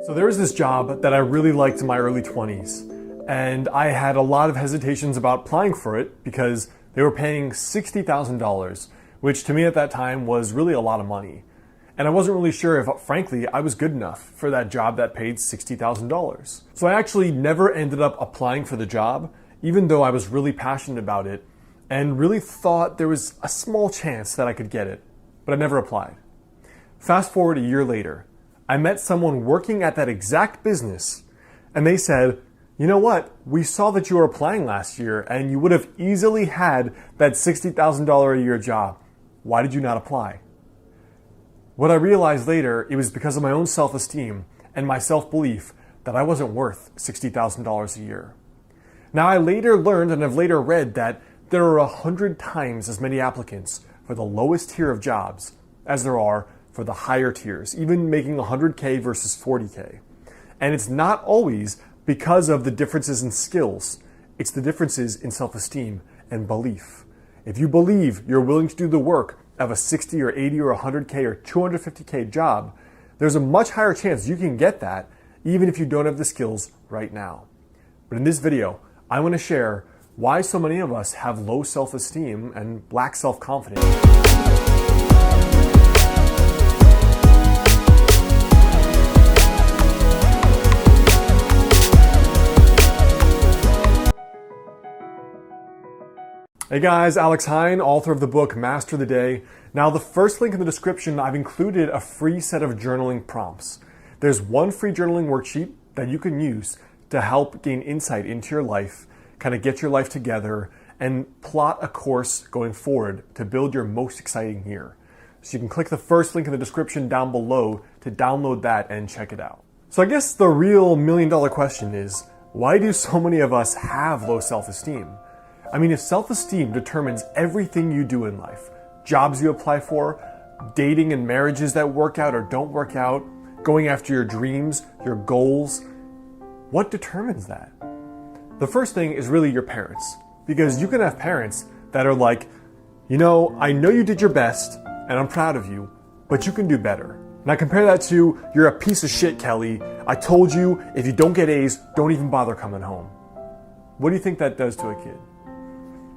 So there was this job that I really liked in my early 20s, and I had a lot of hesitations about applying for it because they were paying $60,000, which to me at that time was really a lot of money. And I wasn't really sure if, frankly, I was good enough for that job that paid $60,000. So I actually never ended up applying for the job, even though I was really passionate about it and really thought there was a small chance that I could get it, but I never applied. Fast forward a year later, I met someone working at that exact business, and they said, you know what, we saw that you were applying last year and you would have easily had that $60,000 a year job. Why did you not apply? What I realized later, it was because of my own self-esteem and my self-belief that I wasn't worth $60,000 a year. Now I later learned and have later read that there are 100 times as many applicants for the lowest tier of jobs as there are for the higher tiers, even making 100K versus 40K. And it's not always because of the differences in skills. It's the differences in self-esteem and belief. If you believe you're willing to do the work of a 60 or 80 or 100K or 250K job, there's a much higher chance you can get that even if you don't have the skills right now. But in this video, I want to share why so many of us have low self-esteem and lack self-confidence. Hey guys, Alex Hine, author of the book Master the Day. Now the first link in the description, I've included a free set of journaling prompts. There's one free journaling worksheet that you can use to help gain insight into your life, kind of get your life together, and plot a course going forward to build your most exciting year. So you can click the first link in the description down below to download that and check it out. So I guess the real million-dollar question is, why do so many of us have low self-esteem? I mean, if self-esteem determines everything you do in life, jobs you apply for, dating and marriages that work out or don't work out, going after your dreams, your goals, what determines that? The first thing is really your parents, because you can have parents that are like, you know, I know you did your best and I'm proud of you, but you can do better. Now compare that to, you're a piece of shit, Kelly. I told you if you don't get A's, don't even bother coming home. What do you think that does to a kid?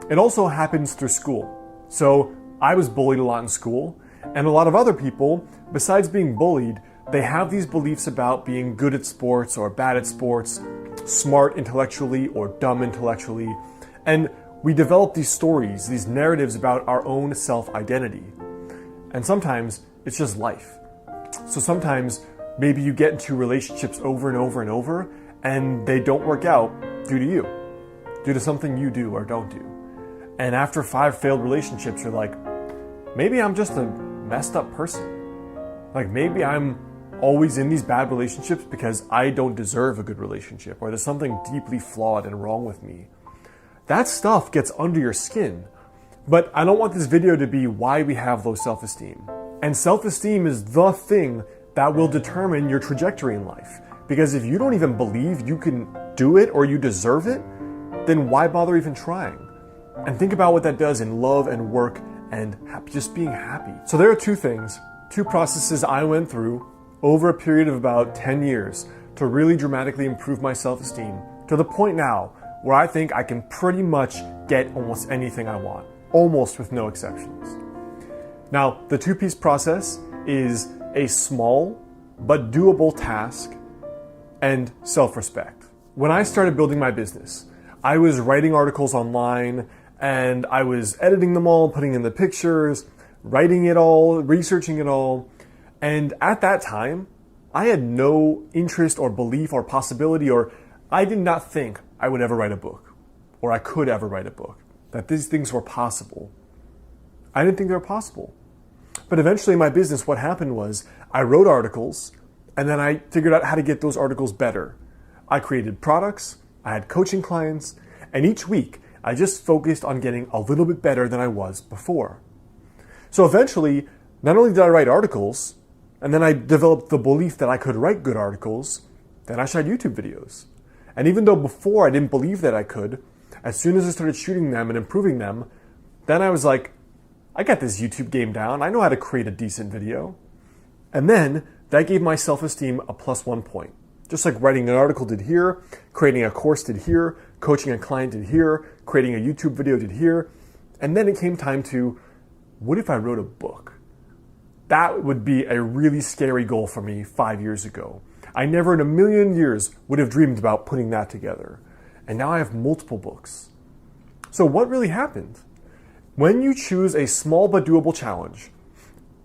It also happens through school. So I was bullied a lot in school, and a lot of other people, besides being bullied, they have these beliefs about being good at sports or bad at sports, smart intellectually or dumb intellectually, and we develop these stories, these narratives about our own self-identity. And sometimes it's just life. So sometimes maybe you get into relationships over and over and over, and they don't work out due to you, due to something you do or don't do. And after 5 failed relationships, you're like, maybe I'm just a messed up person. Like maybe I'm always in these bad relationships because I don't deserve a good relationship, or there's something deeply flawed and wrong with me. That stuff gets under your skin. But I don't want this video to be why we have low self-esteem. And self-esteem is the thing that will determine your trajectory in life. Because if you don't even believe you can do it or you deserve it, then why bother even trying? And think about what that does in love and work and just being happy. So there are 2 things, 2 processes I went through over a period of about 10 years to really dramatically improve my self-esteem to the point now where I think I can pretty much get almost anything I want, almost with no exceptions. Now, the 2-piece process is a small but doable task and self-respect. When I started building my business, I was writing articles online and I was editing them all, putting in the pictures, writing it all, researching it all. And at that time, I had no interest or belief or possibility, or I did not think I would ever write a book, or I could ever write a book, that these things were possible. I didn't think they were possible. But eventually in my business, what happened was I wrote articles and then I figured out how to get those articles better. I created products, I had coaching clients, and each week I just focused on getting a little bit better than I was before. So eventually, not only did I write articles, and then I developed the belief that I could write good articles, then I shot YouTube videos. And even though before I didn't believe that I could, as soon as I started shooting them and improving them, then I was like, I got this YouTube game down. I know how to create a decent video. And then that gave my self-esteem a +1 point. Just like writing an article did here, creating a course did here, coaching a client did here, creating a YouTube video did here. And then it came time to, what if I wrote a book? That would be a really scary goal for me 5 years ago. I never in a million years would have dreamed about putting that together. And now I have multiple books. So what really happened? When you choose a small but doable challenge,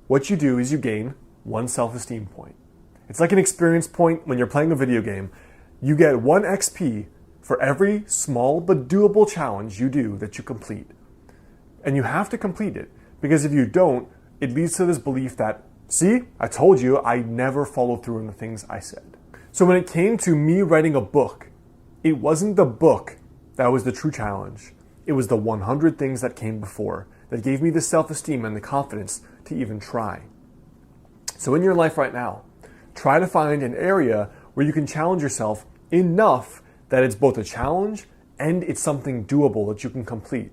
what you do is you gain one self-esteem point. It's like an experience point when you're playing a video game. You get 1 XP for every small but doable challenge you do that you complete. And you have to complete it, because if you don't, it leads to this belief that, see, I told you I never follow through on the things I said. So when it came to me writing a book, it wasn't the book that was the true challenge. It was the 100 things that came before that gave me the self-esteem and the confidence to even try. So in your life right now, try to find an area where you can challenge yourself enough that it's both a challenge and it's something doable that you can complete.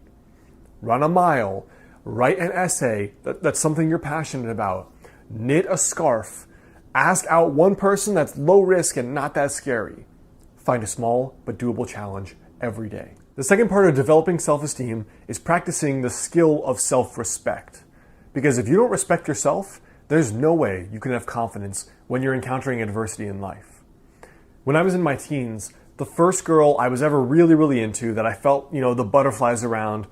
Run a mile, write an essay that's something you're passionate about, knit a scarf, ask out one person that's low risk and not that scary. Find a small but doable challenge every day. The second part of developing self-esteem is practicing the skill of self-respect. Because if you don't respect yourself, there's no way you can have confidence when you're encountering adversity in life. When I was in my teens, the first girl I was ever really into that I felt, the butterflies around,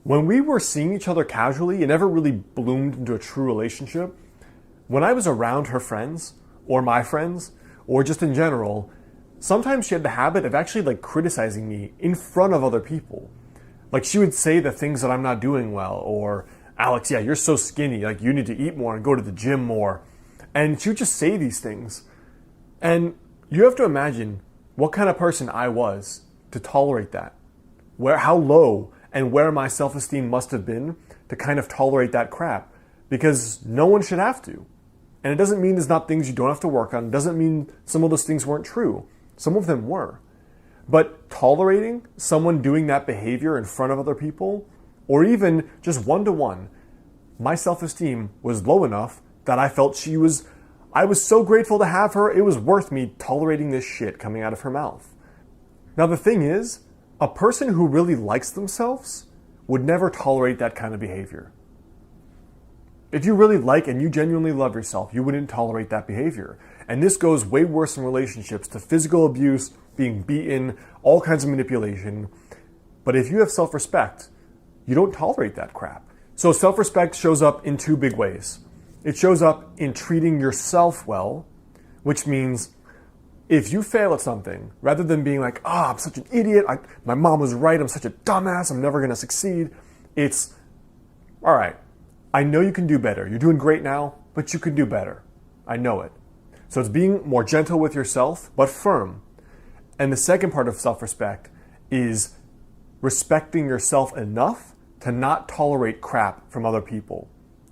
when we were seeing each other casually, it never really bloomed into a true relationship. When I was around her friends, or my friends, or just in general, sometimes she had the habit of actually criticizing me in front of other people. Like she would say the things that I'm not doing well, or Alex, yeah, you're so skinny, you need to eat more and go to the gym more. And she would just say these things. And you have to imagine what kind of person I was to tolerate that. How low and where my self-esteem must have been to kind of tolerate that crap, because no one should have to. And it doesn't mean there's not things you don't have to work on. It doesn't mean some of those things weren't true. Some of them were. But tolerating someone doing that behavior in front of other people, or even just one-to-one, my self-esteem was low enough that I felt I was so grateful to have her, it was worth me tolerating this shit coming out of her mouth. Now the thing is, a person who really likes themselves would never tolerate that kind of behavior. If you really like and you genuinely love yourself, you wouldn't tolerate that behavior. And this goes way worse in relationships to physical abuse, being beaten, all kinds of manipulation. But if you have self-respect, you don't tolerate that crap. So self-respect shows up in 2 big ways. It shows up in treating yourself well, which means if you fail at something, rather than being like, I'm such an idiot, my mom was right, I'm such a dumbass, I'm never gonna succeed, it's, all right, I know you can do better. You're doing great now, but you can do better. I know it. So it's being more gentle with yourself, but firm. And the second part of self-respect is respecting yourself enough to not tolerate crap from other people,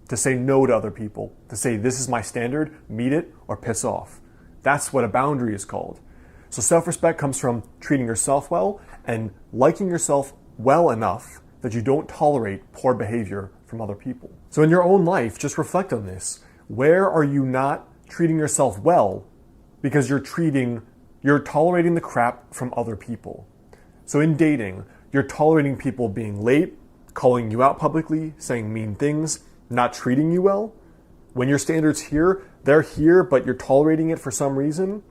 to say no to other people, to say this is my standard, meet it, or piss off. That's what a boundary is called. So self-respect comes from treating yourself well and liking yourself well enough that you don't tolerate poor behavior from other people. So in your own life, just reflect on this. Where are you not treating yourself well because you're tolerating the crap from other people? So in dating, you're tolerating people being late, calling you out publicly, saying mean things, not treating you well. When your standards here, they're here, but you're tolerating it for some reason.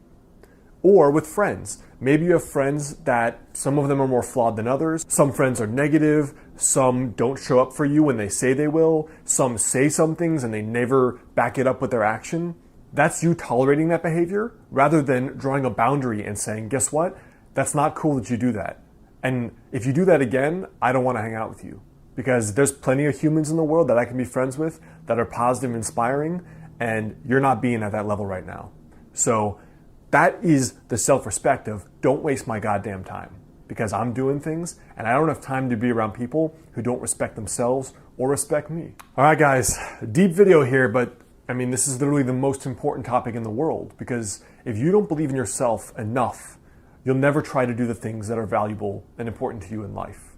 Or with friends. Maybe you have friends that some of them are more flawed than others. Some friends are negative. Some don't show up for you when they say they will. Some say some things and they never back it up with their action. That's you tolerating that behavior rather than drawing a boundary and saying, guess what? That's not cool that you do that. And if you do that again, I don't want to hang out with you. Because there's plenty of humans in the world that I can be friends with that are positive and inspiring, and you're not being at that level right now. So that is the self-respect of don't waste my goddamn time because I'm doing things and I don't have time to be around people who don't respect themselves or respect me. All right, guys, deep video here, but this is literally the most important topic in the world, because if you don't believe in yourself enough, you'll never try to do the things that are valuable and important to you in life.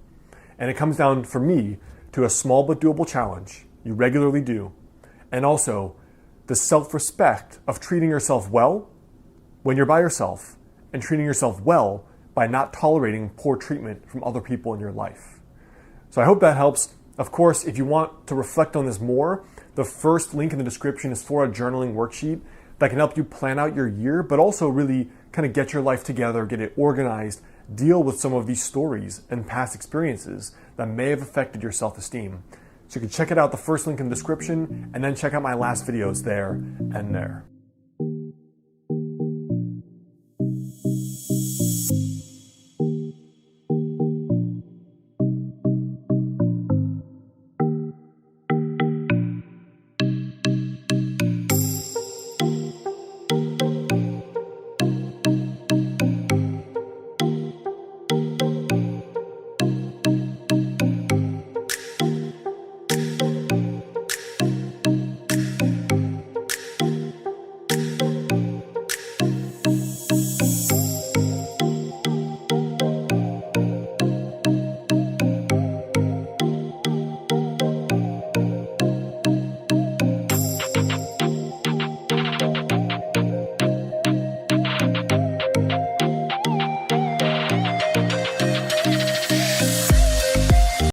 And it comes down, for me, to a small but doable challenge you regularly do, and also the self-respect of treating yourself well when you're by yourself and treating yourself well by not tolerating poor treatment from other people in your life. So I hope that helps. Of course, if you want to reflect on this more, the first link in the description is for a journaling worksheet that can help you plan out your year, but also really kind of get your life together, get it organized, deal with some of these stories and past experiences that may have affected your self-esteem. So you can check it out, the first link in the description, and then check out my last videos there and there.